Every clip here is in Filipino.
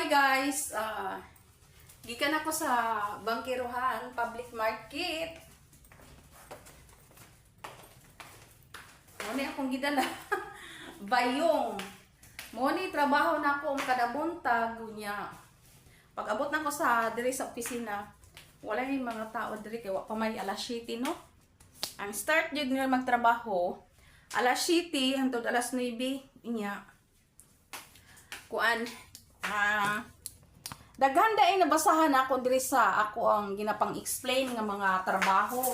guys, gikan ako sa Bangkiruhan Public Market. Muna akong gidala bayong. Muna trabaho na ako kada buntag niya. Pag abot na ko sa diri sa opisina, wala yung mga tao diri kay wa pa may alas 7 no. Ang start jud nga magtrabaho alas 7 hangtod alas 9 inya. Kuan daghan daay nabasahan ako diri sa ako ang ginapang-explain nga mga trabaho.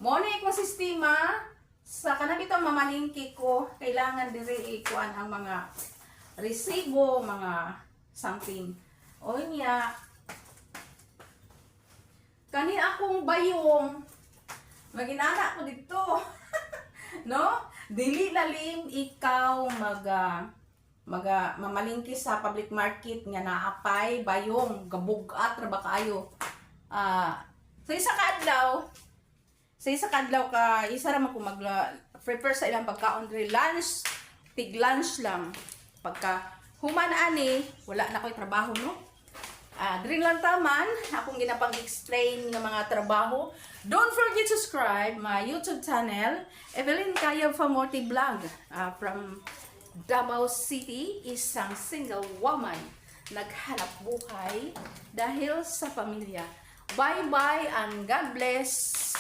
Mo na ko sistema sa kanang bitong mamalingki ko, kailangan diri ikuan ang mga resibo, mga something. O niya kani akong bayong maginana ko dito. No? Dili lalim ikaw mamalingki sa public market nga naapay bayong gabugat ra ba kayo. Sa isa ka adlaw ka isa ra man ko prepare sa ilang pagkaon diri lunch, tig lunch lang. Pagka human ani wala na koy trabaho no. Diri lang taman akong ginapang-explain ng mga trabaho. Don't forget to subscribe my YouTube channel, Evelyn Kaya Famote Vlog. From Davao City, isang single woman naghanap buhay dahil sa pamilya. Bye-bye and God bless!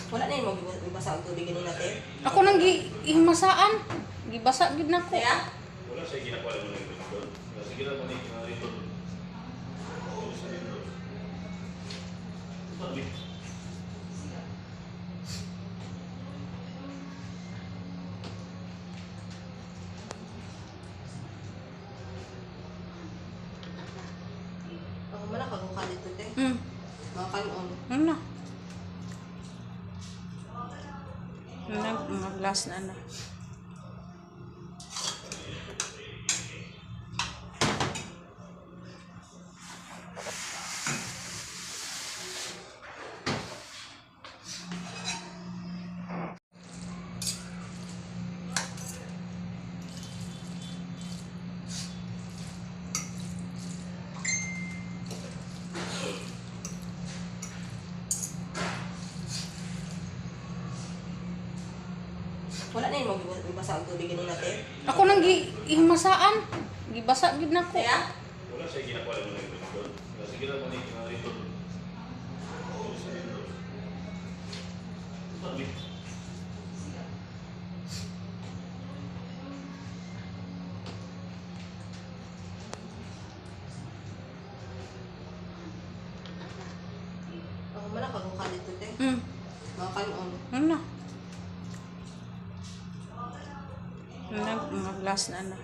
Wala na yung magbasa ang tubig ganun natin. Ako nang gihimasaan. Gibasa gid nako. Kaya? Wala siya ginagawa mo ng doon. Sige lang mo na rito. Ako man nakagukha dito, te. Mga kanon. Ano? Mga glass na ano. Wala na yung magbasa ang tubig ganun natin. Ako nang gihimasaan. Gibasa gid nako. Kaya? Wala siya ginagawa mo ng doon. Sige lang mo na rito. Ako man nakagukha dito, te. Mga kanon. Ano? Mga glass na ano.